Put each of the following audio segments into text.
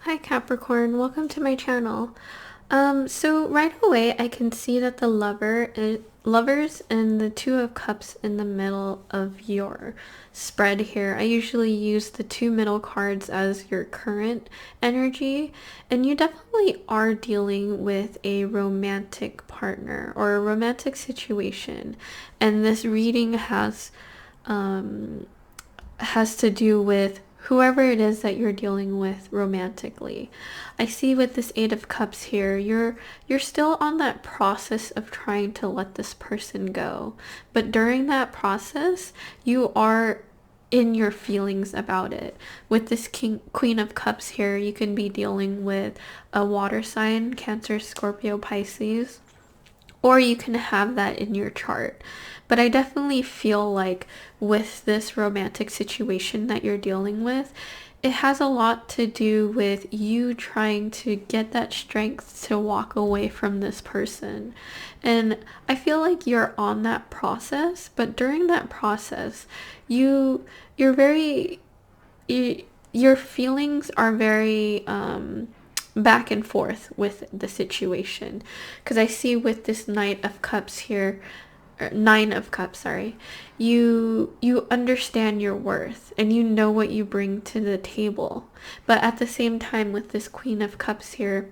Hi Capricorn, welcome to my channel. So right away I can see that the lovers and the Two of Cups in the middle of your spread here. I usually use the two middle cards as your current energy, and you definitely are dealing with a romantic partner or a romantic situation. And this reading has to do with whoever it is that you're dealing with romantically. I see with this Eight of Cups here, you're still on that process of trying to let this person go. But during that process, you are in your feelings about it. With this Queen of Cups here, you can be dealing with a water sign, Cancer, Scorpio, Pisces, or you can have that in your chart. But I definitely feel like with this romantic situation that you're dealing with, it has a lot to do with you trying to get that strength to walk away from this person. And I feel like you're on that process, but during that process, you're very your feelings are very back and forth with the situation, because I see with this Knight of Cups here, or Nine of Cups, sorry, you understand your worth and you know what you bring to the table. But at the same time, with this Queen of Cups here,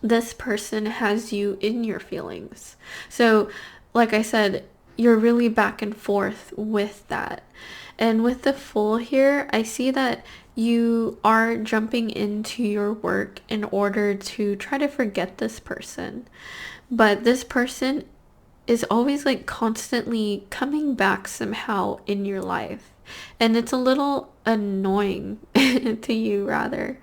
this person has you in your feelings. So like I said, you're really back and forth with that. And with the Fool here, I see that you are jumping into your work in order to try to forget this person. But this person is always like constantly coming back somehow in your life. And it's a little annoying to you, rather.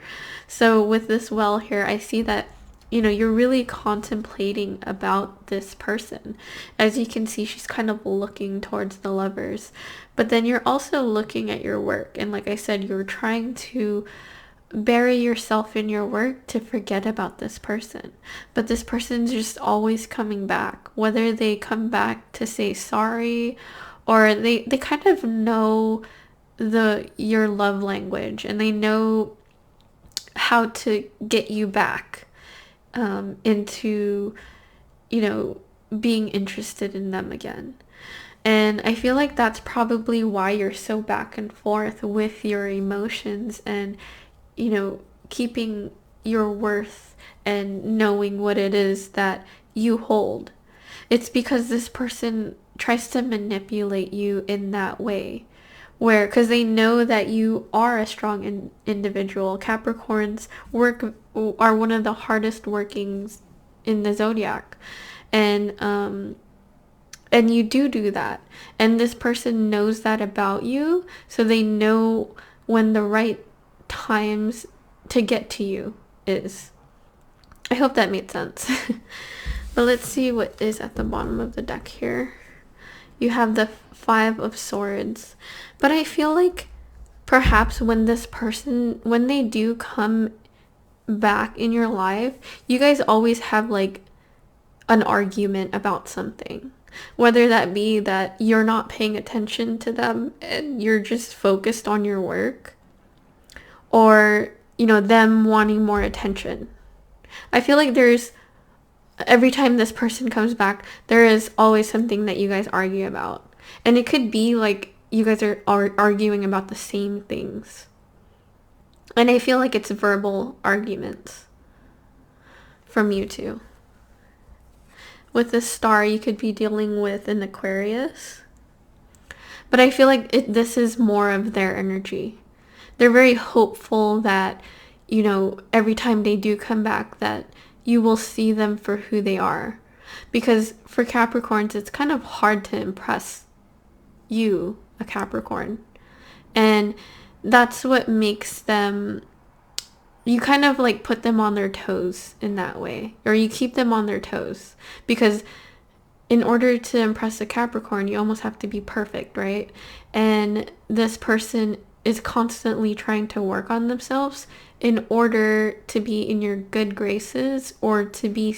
So with this Well here, I see that you're really contemplating about this person. As you can see, she's kind of looking towards the Lovers, but then you're also looking at your work, and like I said, you're trying to bury yourself in your work to forget about this person. But this person's just always coming back, whether they come back to say sorry, or they kind of know your love language, and they know how to get you back into being interested in them again. And I feel like that's probably why you're so back and forth with your emotions, and keeping your worth and knowing what it is that you hold. It's because this person tries to manipulate you in that way, where because they know that you are a strong individual. Capricorns are one of the hardest workings in the zodiac, and you do that, and this person knows that about you, so they know when the right times to get to you is. I hope that made sense. But let's see what is at the bottom of the deck here. You have the Five of Swords, but I feel like perhaps when they do come back in your life, you guys always have like an argument about something, whether that be that you're not paying attention to them and you're just focused on your work, or them wanting more attention. I feel like every time this person comes back, there is always something that you guys argue about, and it could be like you guys are arguing about the same things, and I feel like it's verbal arguments from you two. With this Star, you could be dealing with an Aquarius, but I feel like this is more of their energy. They're very hopeful that every time they do come back, that you will see them for who they are. Because for Capricorns, it's kind of hard to impress you, a Capricorn. And that's what makes them, you kind of like put them on their toes in that way. Or you keep them on their toes. Because in order to impress a Capricorn, you almost have to be perfect, right? And this person is constantly trying to work on themselves in order to be in your good graces, or to be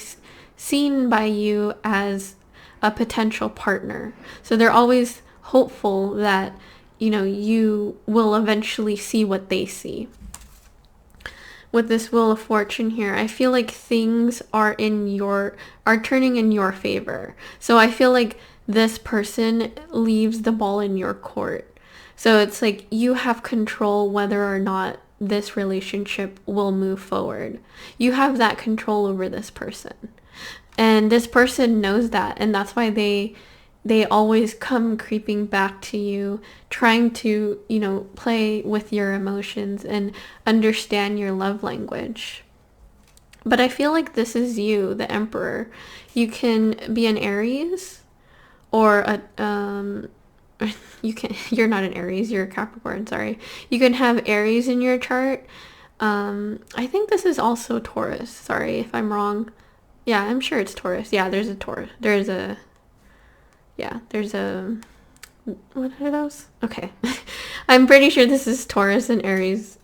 seen by you as a potential partner. So they're always hopeful that you will eventually see what they see. with this Wheel of Fortune here, I feel like things are turning in your favor. So I feel like this person leaves the ball in your court. So it's like you have control whether or not this relationship will move forward. You have that control over this person. And this person knows that, and that's why they always come creeping back to you, trying to, play with your emotions and understand your love language. But I feel like this is you, the Emperor. You can be an Aries or you're not an Aries, you're a Capricorn, sorry. You can have Aries in your chart. I think this is also Taurus. Sorry if I'm wrong. Yeah, I'm sure it's Taurus. Yeah, there's a Taurus. What are those? Okay. I'm pretty sure this is Taurus and Aries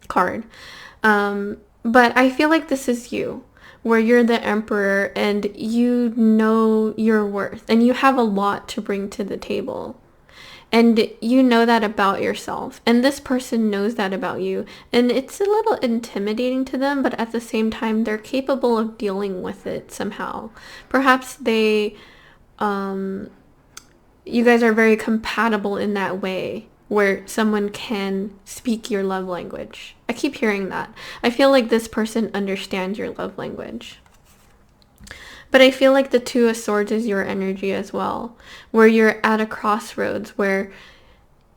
card. But I feel like this is you, where you're the Emperor and you know your worth and you have a lot to bring to the table. And you know that about yourself. And this person knows that about you. And it's a little intimidating to them, but at the same time, they're capable of dealing with it somehow. Perhaps you guys are very compatible in that way where someone can speak your love language. I keep hearing that. I feel like this person understands your love language. But I feel like the Two of Swords is your energy as well, where you're at a crossroads where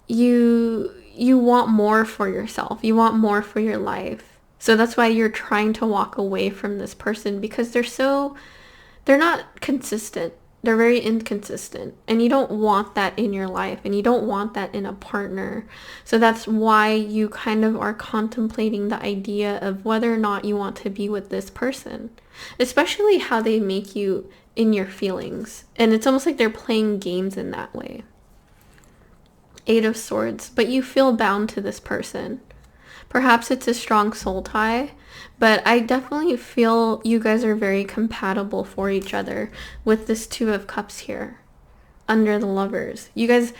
you want more for yourself. You want more for your life. So that's why you're trying to walk away from this person, because they're not consistent. They're very inconsistent, and you don't want that in your life, and you don't want that in a partner. So that's why you kind of are contemplating the idea of whether or not you want to be with this person, especially how they make you in your feelings. And it's almost like they're playing games in that way. Eight of Swords, but you feel bound to this person. Perhaps it's a strong soul tie, but I definitely feel you guys are very compatible for each other with this Two of Cups here under the Lovers. You guys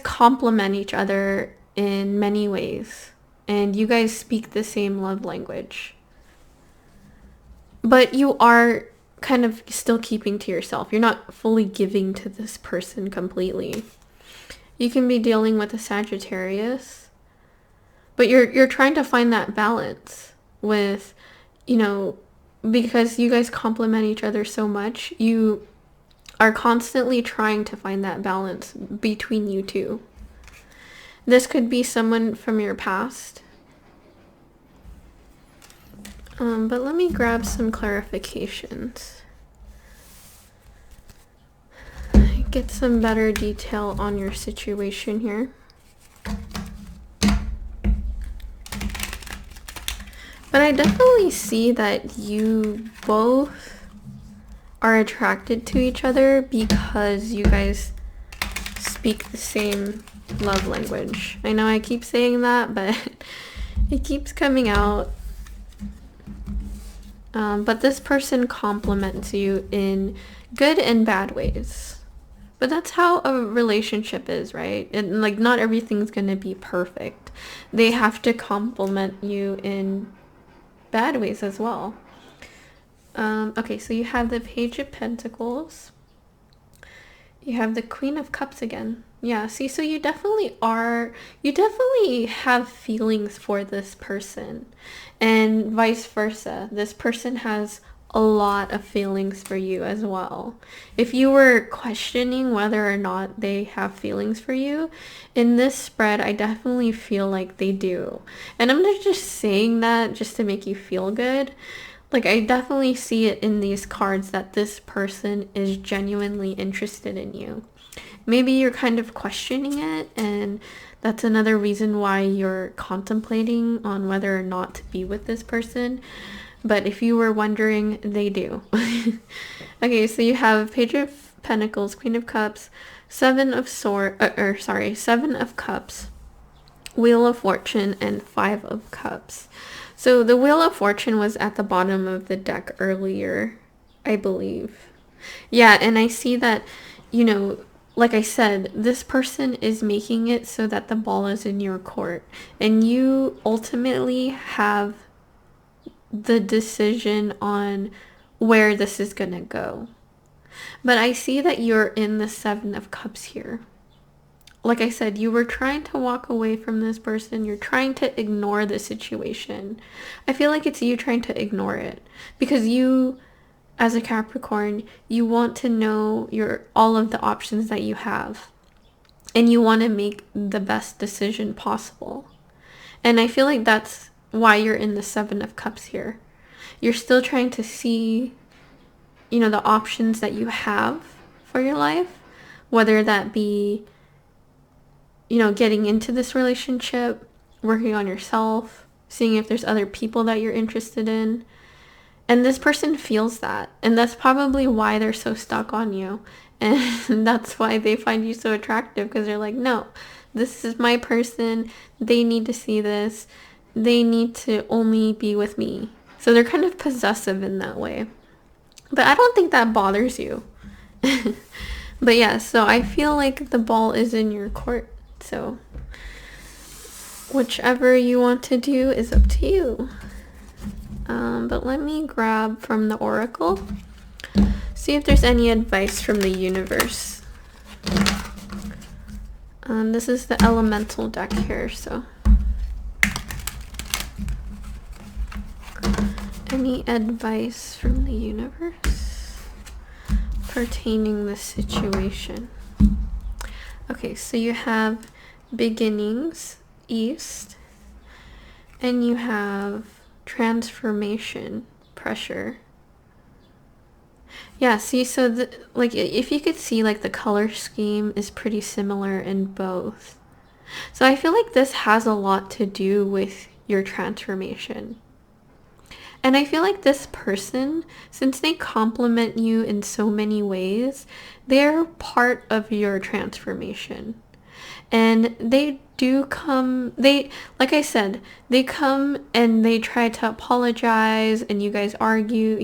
complement each other in many ways, and you guys speak the same love language. But you are kind of still keeping to yourself. You're not fully giving to this person completely. You can be dealing with a Sagittarius. But you're trying to find that balance with, because you guys complement each other so much, you are constantly trying to find that balance between you two. This could be someone from your past. But let me grab some clarifications. Get some better detail on your situation here. But I definitely see that you both are attracted to each other because you guys speak the same love language. I know I keep saying that, but it keeps coming out. But this person compliments you in good and bad ways. But that's how a relationship is, right? And like, not everything's gonna be perfect. They have to compliment you in bad ways as well. Okay, so you have the Page of Pentacles. You have the Queen of Cups again. Yeah, see, so you definitely have feelings for this person, and vice versa. This person has a lot of feelings for you as well. If you were questioning whether or not they have feelings for you, in this spread, I definitely feel like they do. And I'm not just saying that just to make you feel good. Like, I definitely see it in these cards that this person is genuinely interested in you. Maybe you're kind of questioning it, and that's another reason why you're contemplating on whether or not to be with this person. But if you were wondering, they do. Okay, so you have Page of Pentacles, Queen of Cups, Seven of Cups, Wheel of Fortune, and Five of Cups. So the Wheel of Fortune was at the bottom of the deck earlier, I believe. Yeah, and I see that, like I said, this person is making it so that the ball is in your court, and you ultimately have the decision on where this is gonna go. But I see that you're in the Seven of Cups here. Like I said, you were trying to walk away from this person. You're trying to ignore the situation. I feel like it's you trying to ignore it because you, as a Capricorn, you want to know all of the options that you have, and you want to make the best decision possible. And I feel like that's why you're in the Seven of Cups here. You're still trying to see, the options that you have for your life, whether that be, getting into this relationship, working on yourself, seeing if there's other people that you're interested in. And this person feels that. And that's probably why they're so stuck on you. And that's why they find you so attractive, because they're like, no, this is my person. They need to see this. They need to only be with me. So they're kind of possessive in that way. But I don't think that bothers you. But yeah, so I feel like the ball is in your court. So whichever you want to do is up to you. But let me grab from the Oracle. See if there's any advice from the universe. This is the elemental deck here, so. Any advice from the universe pertaining the situation? Okay, so you have beginnings, East, and you have transformation, pressure. Yeah, see, so if you could see, like, the color scheme is pretty similar in both. So I feel like this has a lot to do with your transformation. And I feel like this person, since they complement you in so many ways, they're part of your transformation. And they do come, like I said, they come and they try to apologize, and you guys argue,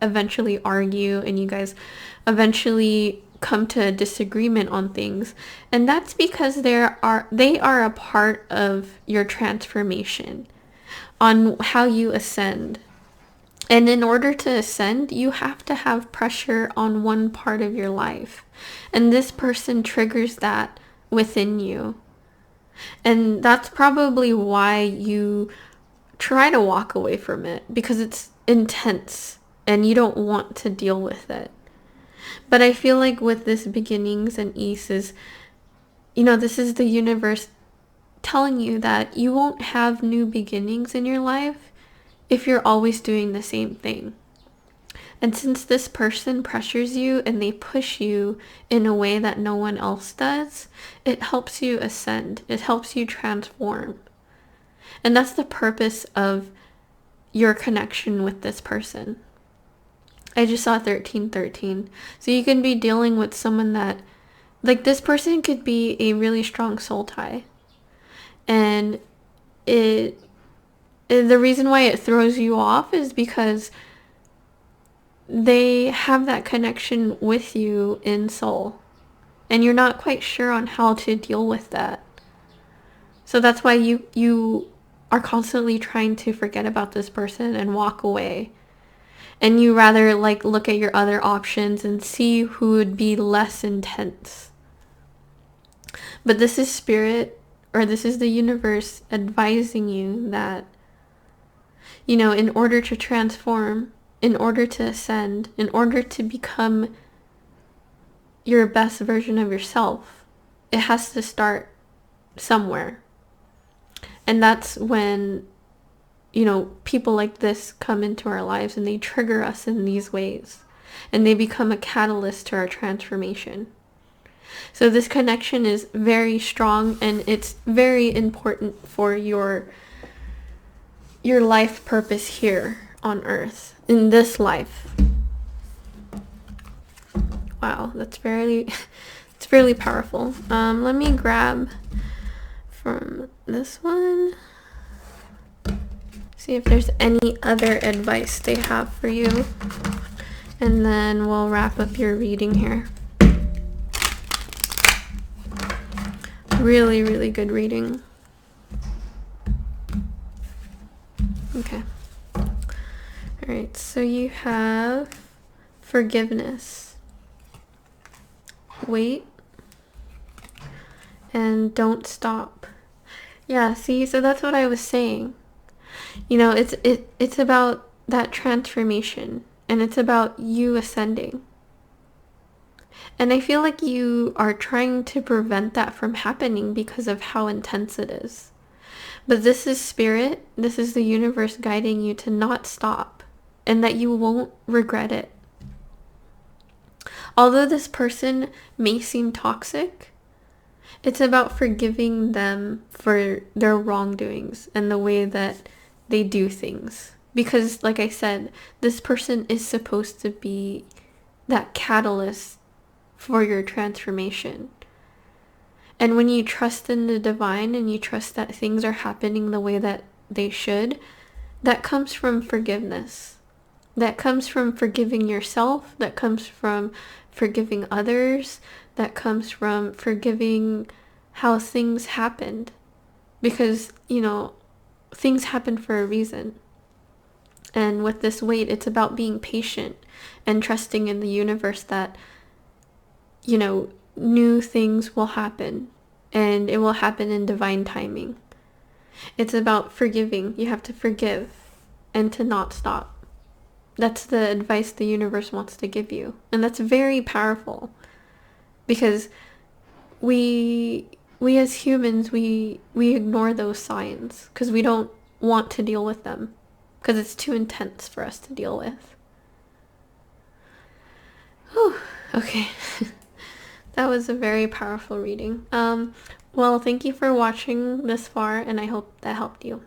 eventually argue, and you guys eventually come to a disagreement on things. And that's because they are a part of your transformation, on how you ascend. And in order to ascend, you have to have pressure on one part of your life. And this person triggers that within you. And that's probably why you try to walk away from it, because it's intense and you don't want to deal with it. But I feel like with this beginnings and East is, this is the universe telling you that you won't have new beginnings in your life if you're always doing the same thing. And since this person pressures you and they push you in a way that no one else does, it helps you ascend. It helps you transform. And that's the purpose of your connection with this person. I just saw 1313. So you can be dealing with someone that, like, this person could be a really strong soul tie. And the reason why it throws you off is because they have that connection with you in soul, and you're not quite sure on how to deal with that. So that's why you are constantly trying to forget about this person and walk away. And you rather look at your other options and see who would be less intense. But this is spirit, or this is the universe advising you that, in order to transform, in order to ascend, in order to become your best version of yourself, it has to start somewhere. And that's when, people like this come into our lives and they trigger us in these ways. And they become a catalyst to our transformation. So this connection is very strong, and it's very important for your life purpose here on Earth, in this life. Wow, it's fairly powerful. Let me grab from this one. See if there's any other advice they have for you. And then we'll wrap up your reading here. Really, really good reading. Okay. Alright, so you have forgiveness, wait, and don't stop. Yeah, see, so that's what I was saying. You know, it's about that transformation, and it's about you ascending. And I feel like you are trying to prevent that from happening because of how intense it is. But this is spirit, this is the universe guiding you to not stop, and that you won't regret it. Although this person may seem toxic, it's about forgiving them for their wrongdoings and the way that they do things. Because, like I said, this person is supposed to be that catalyst for your transformation. And when you trust in the divine and you trust that things are happening the way that they should, that comes from forgiveness. That comes from forgiving yourself. That comes from forgiving others. That comes from forgiving how things happened. Because, you know, things happen for a reason. And with this weight, it's about being patient and trusting in the universe that, you know, new things will happen, and it will happen in divine timing. It's about forgiving. You have to forgive and to not stop. That's the advice the universe wants to give you. And that's very powerful, because we as humans, we ignore those signs because we don't want to deal with them, because it's too intense for us to deal with. Whew. Okay. That was a very powerful reading. Well, thank you for watching this far, and I hope that helped you.